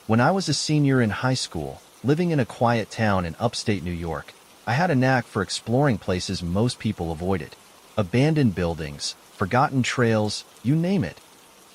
When I was a senior in high school, living in a quiet town in upstate New York, I had a knack for exploring places most people avoided. Abandoned buildings, forgotten trails, you name it.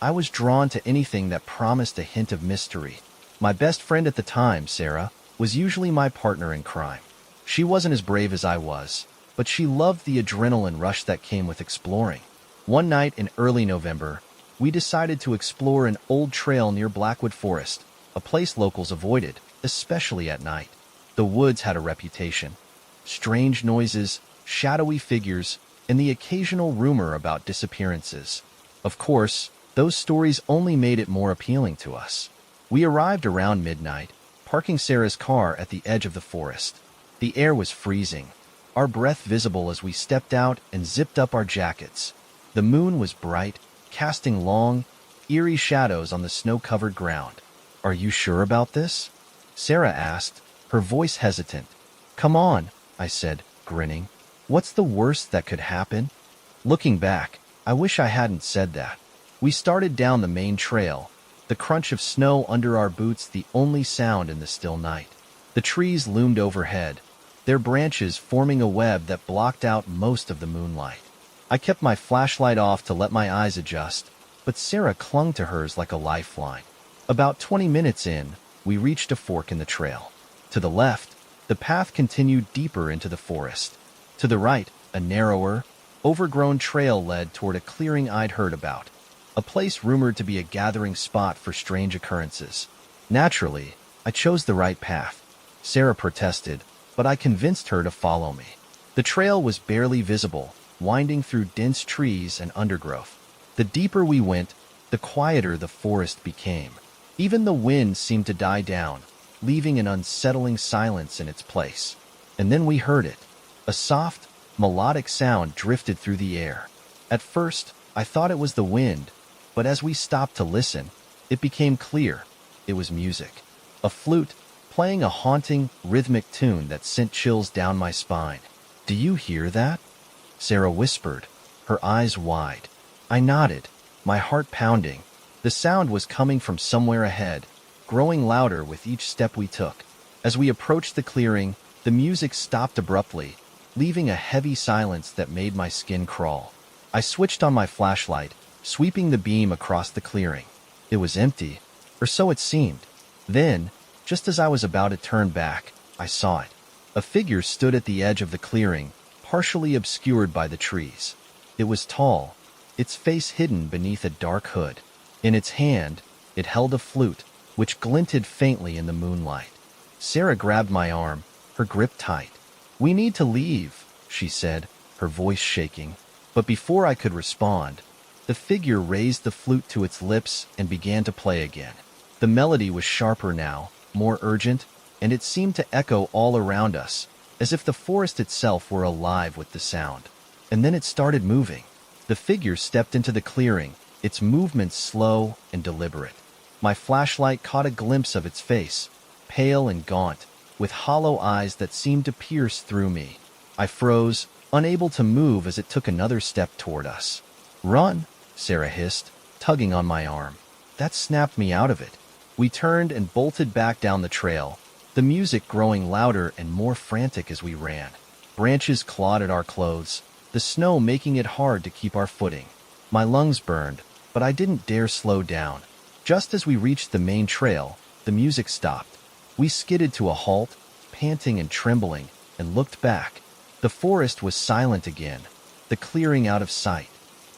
I was drawn to anything that promised a hint of mystery. My best friend at the time, Sarah, was usually my partner in crime. She wasn't as brave as I was, but she loved the adrenaline rush that came with exploring. One night in early November, we decided to explore an old trail near Blackwood Forest, a place locals avoided, especially at night. The woods had a reputation. Strange noises, shadowy figures, and the occasional rumor about disappearances. Of course, those stories only made it more appealing to us. We arrived around midnight, parking Sarah's car at the edge of the forest. The air was freezing, our breath visible as we stepped out and zipped up our jackets. The moon was bright, casting long, eerie shadows on the snow-covered ground. "Are you sure about this?" Sarah asked, her voice hesitant. "Come on," I said, grinning. "What's the worst that could happen?" Looking back, I wish I hadn't said that. We started down the main trail, the crunch of snow under our boots the only sound in the still night. The trees loomed overhead, their branches forming a web that blocked out most of the moonlight. I kept my flashlight off to let my eyes adjust, but Sarah clung to hers like a lifeline. About 20 minutes in, we reached a fork in the trail. To the left, the path continued deeper into the forest. To the right, a narrower, overgrown trail led toward a clearing I'd heard about, a place rumored to be a gathering spot for strange occurrences. Naturally, I chose the right path. Sarah protested, but I convinced her to follow me. The trail was barely visible, winding through dense trees and undergrowth. The deeper we went, the quieter the forest became. Even the wind seemed to die down, leaving an unsettling silence in its place. And then we heard it. A soft, melodic sound drifted through the air. At first, I thought it was the wind, but as we stopped to listen, it became clear. It was music. A flute, playing a haunting, rhythmic tune that sent chills down my spine. "Do you hear that?" Sarah whispered, her eyes wide. I nodded, my heart pounding. The sound was coming from somewhere ahead, growing louder with each step we took. As we approached the clearing, the music stopped abruptly, leaving a heavy silence that made my skin crawl. I switched on my flashlight, sweeping the beam across the clearing. It was empty, or so it seemed. Then, just as I was about to turn back, I saw it. A figure stood at the edge of the clearing, partially obscured by the trees. It was tall, its face hidden beneath a dark hood. In its hand, it held a flute, which glinted faintly in the moonlight. Sarah grabbed my arm, her grip tight. "We need to leave," she said, her voice shaking. But before I could respond, the figure raised the flute to its lips and began to play again. The melody was sharper now, more urgent, and it seemed to echo all around us, as if the forest itself were alive with the sound. And then it started moving. The figure stepped into the clearing, its movements slow and deliberate. My flashlight caught a glimpse of its face, pale and gaunt, with hollow eyes that seemed to pierce through me. I froze, unable to move as it took another step toward us. "Run," Sarah hissed, tugging on my arm. That snapped me out of it. We turned and bolted back down the trail, the music growing louder and more frantic as we ran. Branches clawed at our clothes, the snow making it hard to keep our footing. My lungs burned, but I didn't dare slow down. Just as we reached the main trail, the music stopped. We skidded to a halt, panting and trembling, and looked back. The forest was silent again, the clearing out of sight.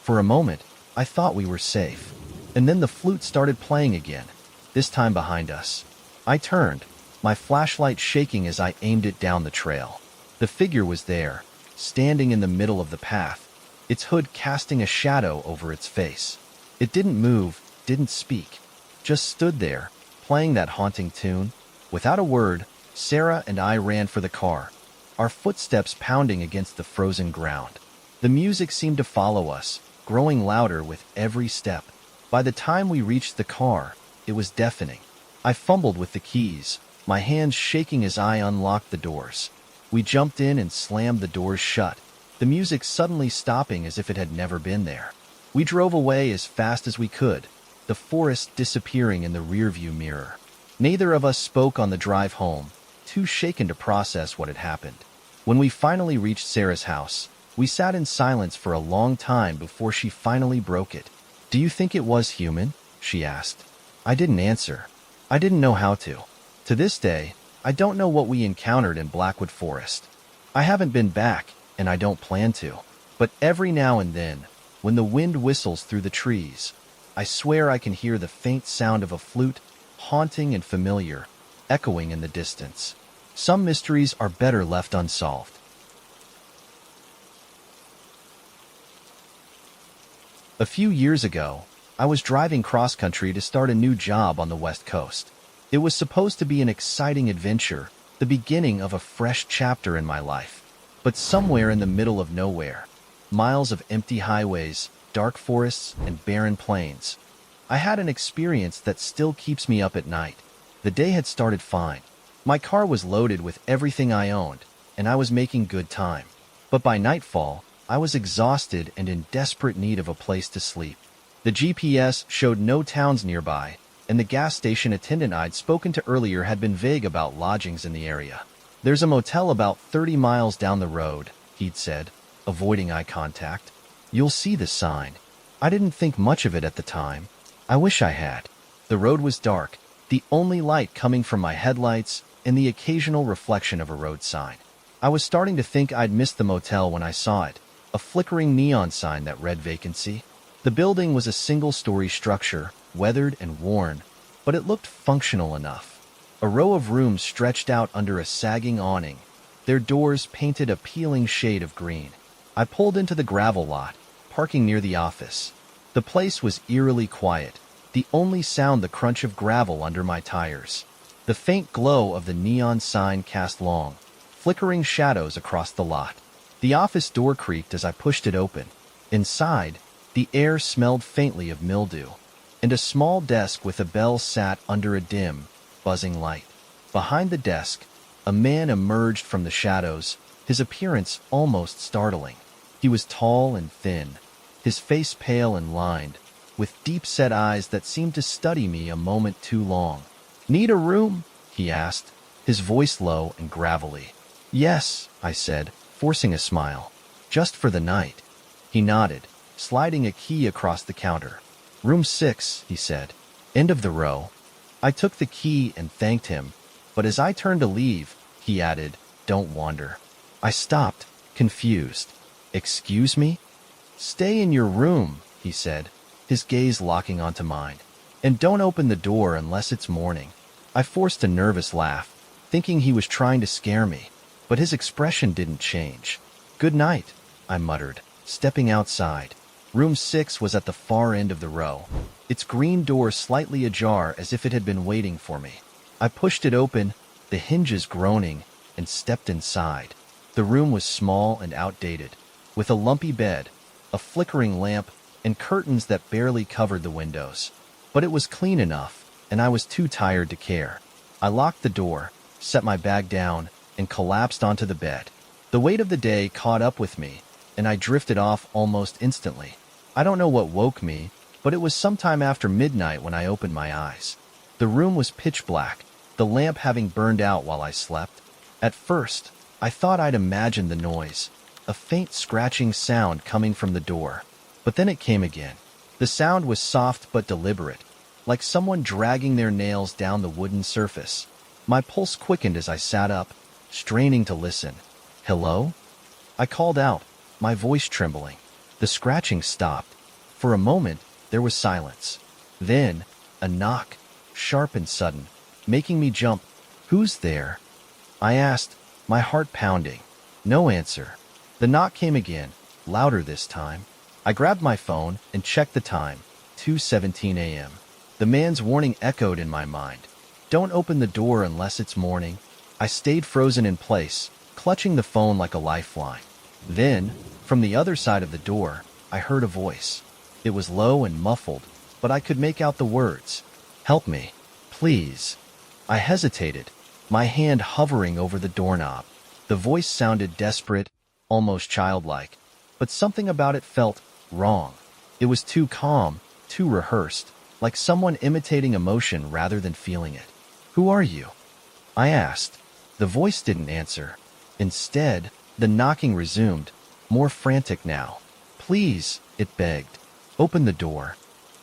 For a moment, I thought we were safe. And then the flute started playing again, this time behind us. I turned, my flashlight shaking as I aimed it down the trail. The figure was there, standing in the middle of the path, its hood casting a shadow over its face. It didn't move, didn't speak, just stood there, playing that haunting tune. Without a word, Sarah and I ran for the car, our footsteps pounding against the frozen ground. The music seemed to follow us, growing louder with every step. By the time we reached the car, it was deafening. I fumbled with the keys, my hands shaking as I unlocked the doors. We jumped in and slammed the doors shut, the music suddenly stopping as if it had never been there. We drove away as fast as we could, the forest disappearing in the rearview mirror. Neither of us spoke on the drive home, too shaken to process what had happened. When we finally reached Sarah's house, we sat in silence for a long time before she finally broke it. "Do you think it was human?" she asked. I didn't answer. I didn't know how to. To this day, I don't know what we encountered in Blackwood Forest. I haven't been back, and I don't plan to. But every now and then, when the wind whistles through the trees, I swear I can hear the faint sound of a flute, haunting and familiar, echoing in the distance. Some mysteries are better left unsolved. A few years ago, I was driving cross-country to start a new job on the West Coast. It was supposed to be an exciting adventure, the beginning of a fresh chapter in my life. But somewhere in the middle of nowhere, miles of empty highways, dark forests, and barren plains, I had an experience that still keeps me up at night. The day had started fine. My car was loaded with everything I owned, and I was making good time. But by nightfall, I was exhausted and in desperate need of a place to sleep. The GPS showed no towns nearby, and the gas station attendant I'd spoken to earlier had been vague about lodgings in the area. "There's a motel about 30 miles down the road," he'd said, avoiding eye contact. "You'll see the sign." I didn't think much of it at the time. I wish I had. The road was dark, the only light coming from my headlights and the occasional reflection of a road sign. I was starting to think I'd missed the motel when I saw it, a flickering neon sign that read vacancy. The building was a single-story structure, weathered and worn, but it looked functional enough. A row of rooms stretched out under a sagging awning, their doors painted a peeling shade of green. I pulled into the gravel lot, parking near the office. The place was eerily quiet, the only sound the crunch of gravel under my tires. The faint glow of the neon sign cast long, flickering shadows across the lot. The office door creaked as I pushed it open. Inside, the air smelled faintly of mildew, and a small desk with a bell sat under a dim, buzzing light. Behind the desk, a man emerged from the shadows, his appearance almost startling. He was tall and thin, his face pale and lined, with deep-set eyes that seemed to study me a moment too long. "Need a room?" he asked, his voice low and gravelly. "Yes," I said, forcing a smile. "Just for the night." He nodded, sliding a key across the counter. "Room 6, he said. "End of the row." I took the key and thanked him, but as I turned to leave, he added, "Don't wander." I stopped, confused. "Excuse me?" "Stay in your room," he said, his gaze locking onto mine. "And don't open the door unless it's morning." I forced a nervous laugh, thinking he was trying to scare me, but his expression didn't change. "Good night," I muttered, stepping outside. Room 6 was at the far end of the row, its green door slightly ajar as if it had been waiting for me. I pushed it open, the hinges groaning, and stepped inside. The room was small and outdated, with a lumpy bed, a flickering lamp, and curtains that barely covered the windows. But it was clean enough, and I was too tired to care. I locked the door, set my bag down, and collapsed onto the bed. The weight of the day caught up with me, and I drifted off almost instantly. I don't know what woke me, but it was sometime after midnight when I opened my eyes. The room was pitch black, the lamp having burned out while I slept. At first, I thought I'd imagined the noise, a faint scratching sound coming from the door. But then it came again. The sound was soft but deliberate, like someone dragging their nails down the wooden surface. My pulse quickened as I sat up, straining to listen. "Hello?" I called out, my voice trembling. The scratching stopped. For a moment, there was silence. Then, a knock, sharp and sudden, making me jump. "Who's there?" I asked, my heart pounding. No answer. The knock came again, louder this time. I grabbed my phone and checked the time, 2:17 a.m. The man's warning echoed in my mind. "Don't open the door unless it's morning." I stayed frozen in place, clutching the phone like a lifeline. Then, from the other side of the door, I heard a voice. It was low and muffled, but I could make out the words. "Help me, please." I hesitated, my hand hovering over the doorknob. The voice sounded desperate, almost childlike, but something about it felt wrong. It was too calm, too rehearsed, like someone imitating emotion rather than feeling it. "Who are you?" I asked. The voice didn't answer. Instead, the knocking resumed, more frantic now. "Please," it begged. "Open the door."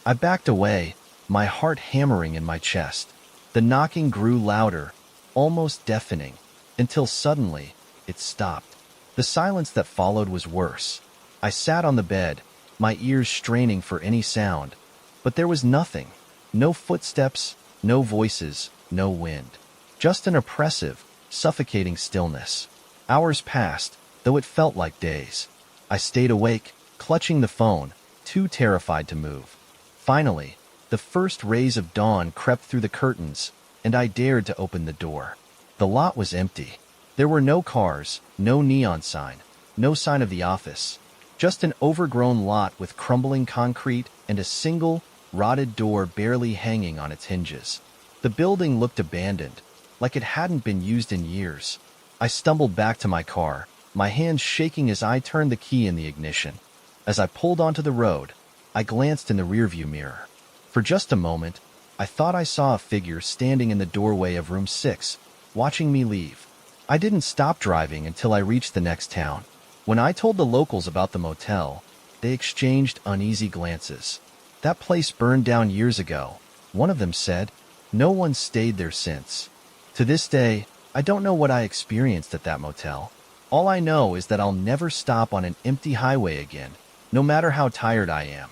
I backed away, my heart hammering in my chest. The knocking grew louder, almost deafening, until suddenly, it stopped. The silence that followed was worse. I sat on the bed, my ears straining for any sound, but there was nothing. No footsteps, no voices, no wind. Just an oppressive, suffocating stillness. Hours passed, though it felt like days. I stayed awake, clutching the phone, too terrified to move. Finally, the first rays of dawn crept through the curtains, and I dared to open the door. The lot was empty. There were no cars, no neon sign, no sign of the office. Just an overgrown lot with crumbling concrete and a single, rotted door barely hanging on its hinges. The building looked abandoned, like it hadn't been used in years. I stumbled back to my car, my hands shaking as I turned the key in the ignition. As I pulled onto the road, I glanced in the rearview mirror. For just a moment, I thought I saw a figure standing in the doorway of room 6, watching me leave. I didn't stop driving until I reached the next town. When I told the locals about the motel, they exchanged uneasy glances. "That place burned down years ago," one of them said. "No one stayed there since." To this day, I don't know what I experienced at that motel. All I know is that I'll never stop on an empty highway again, no matter how tired I am.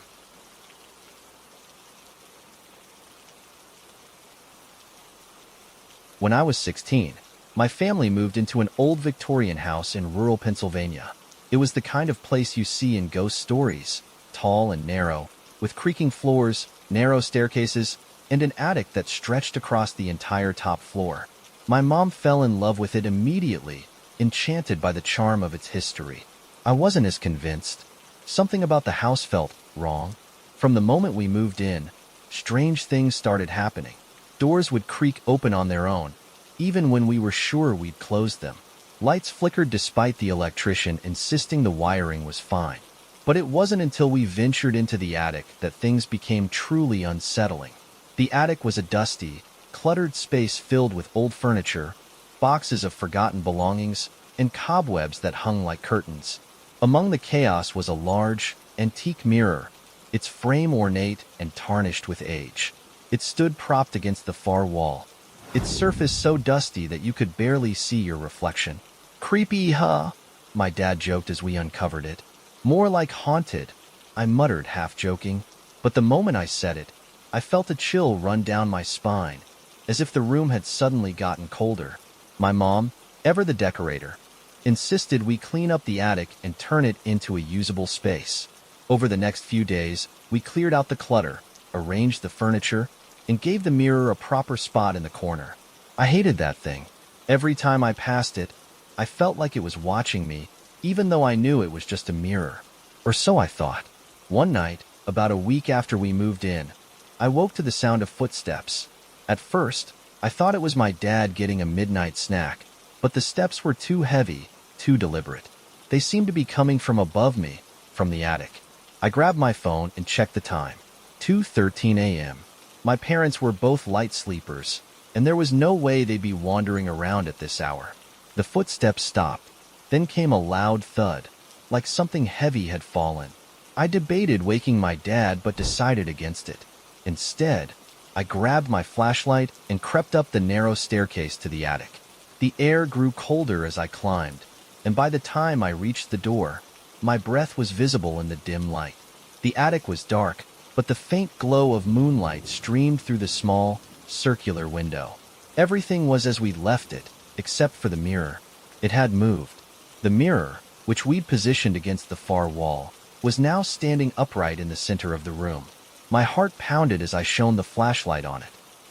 When I was 16, my family moved into an old Victorian house in rural Pennsylvania. It was the kind of place you see in ghost stories, tall and narrow, with creaking floors, narrow staircases, and an attic that stretched across the entire top floor. My mom fell in love with it immediately, enchanted by the charm of its history. I wasn't as convinced. Something about the house felt wrong. From the moment we moved in, strange things started happening. Doors would creak open on their own, even when we were sure we'd closed them. Lights flickered despite the electrician insisting the wiring was fine. But it wasn't until we ventured into the attic that things became truly unsettling. The attic was a dusty, cluttered space filled with old furniture, boxes of forgotten belongings, and cobwebs that hung like curtains. Among the chaos was a large, antique mirror, its frame ornate and tarnished with age. It stood propped against the far wall, its surface so dusty that you could barely see your reflection. "Creepy, huh?" my dad joked as we uncovered it. "More like haunted," I muttered, half joking. But the moment I said it, I felt a chill run down my spine, as if the room had suddenly gotten colder. My mom, ever the decorator, insisted we clean up the attic and turn it into a usable space. Over the next few days, we cleared out the clutter, arranged the furniture, and gave the mirror a proper spot in the corner. I hated that thing. Every time I passed it, I felt like it was watching me, even though I knew it was just a mirror. Or so I thought. One night, about a week after we moved in, I woke to the sound of footsteps. At first, I thought it was my dad getting a midnight snack, but the steps were too heavy, too deliberate. They seemed to be coming from above me, from the attic. I grabbed my phone and checked the time. 2:13 a.m. My parents were both light sleepers, and there was no way they'd be wandering around at this hour. The footsteps stopped. Then came a loud thud, like something heavy had fallen. I debated waking my dad but decided against it. Instead, I grabbed my flashlight and crept up the narrow staircase to the attic. The air grew colder as I climbed, and by the time I reached the door, my breath was visible in the dim light. The attic was dark, but the faint glow of moonlight streamed through the small, circular window. Everything was as we'd left it, except for the mirror. It had moved. The mirror, which we'd positioned against the far wall, was now standing upright in the center of the room. My heart pounded as I shone the flashlight on it.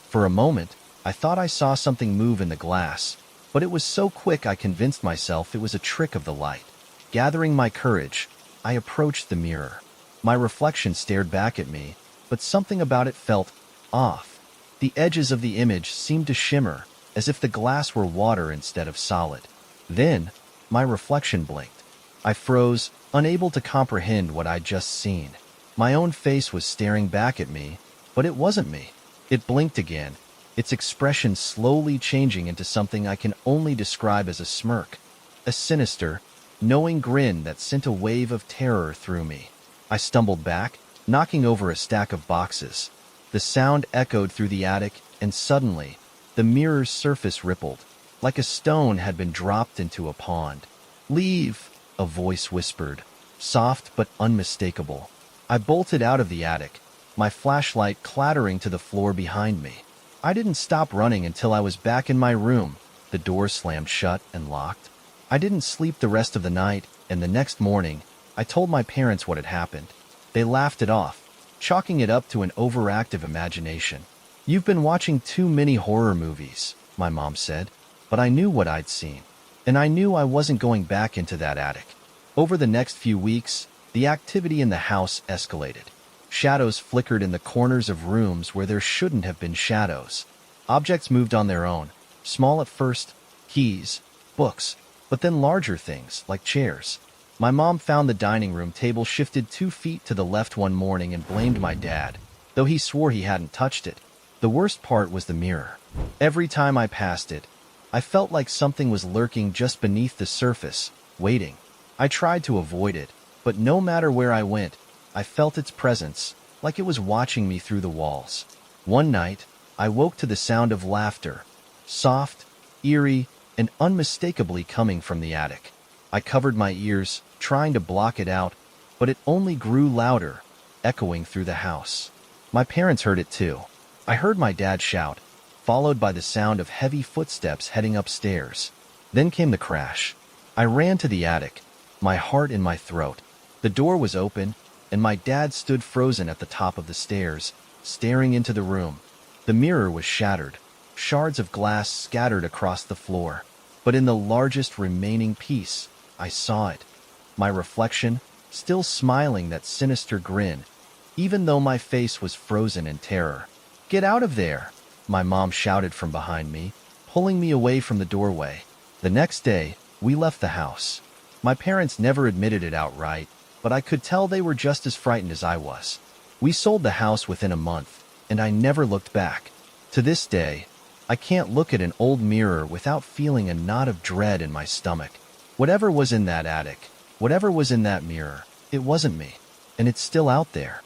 For a moment, I thought I saw something move in the glass, but it was so quick I convinced myself it was a trick of the light. Gathering my courage, I approached the mirror. My reflection stared back at me, but something about it felt off. The edges of the image seemed to shimmer, as if the glass were water instead of solid. Then, my reflection blinked. I froze, unable to comprehend what I'd just seen. My own face was staring back at me, but it wasn't me. It blinked again, its expression slowly changing into something I can only describe as a smirk, a sinister, knowing grin that sent a wave of terror through me. I stumbled back, knocking over a stack of boxes. The sound echoed through the attic, and suddenly, the mirror's surface rippled, like a stone had been dropped into a pond. "Leave," a voice whispered, soft but unmistakable. I bolted out of the attic, my flashlight clattering to the floor behind me. I didn't stop running until I was back in my room, the door slammed shut and locked. I didn't sleep the rest of the night, and the next morning, I told my parents what had happened. They laughed it off, chalking it up to an overactive imagination. "You've been watching too many horror movies," my mom said, but I knew what I'd seen, and I knew I wasn't going back into that attic. Over the next few weeks, the activity in the house escalated. Shadows flickered in the corners of rooms where there shouldn't have been shadows. Objects moved on their own, small at first, keys, books, but then larger things, like chairs. My mom found the dining room table shifted 2 feet to the left one morning and blamed my dad, though he swore he hadn't touched it. The worst part was the mirror. Every time I passed it, I felt like something was lurking just beneath the surface, waiting. I tried to avoid it, but no matter where I went, I felt its presence, like it was watching me through the walls. One night, I woke to the sound of laughter, soft, eerie, and unmistakably coming from the attic. I covered my ears, trying to block it out, but it only grew louder, echoing through the house. My parents heard it too. I heard my dad shout, followed by the sound of heavy footsteps heading upstairs. Then came the crash. I ran to the attic, my heart in my throat. The door was open, and my dad stood frozen at the top of the stairs, staring into the room. The mirror was shattered, shards of glass scattered across the floor. But in the largest remaining piece, I saw it. My reflection, still smiling that sinister grin, even though my face was frozen in terror. "Get out of there!" my mom shouted from behind me, pulling me away from the doorway. The next day, we left the house. My parents never admitted it outright, but I could tell they were just as frightened as I was. We sold the house within a month, and I never looked back. To this day, I can't look at an old mirror without feeling a knot of dread in my stomach. Whatever was in that attic, whatever was in that mirror, it wasn't me, and it's still out there,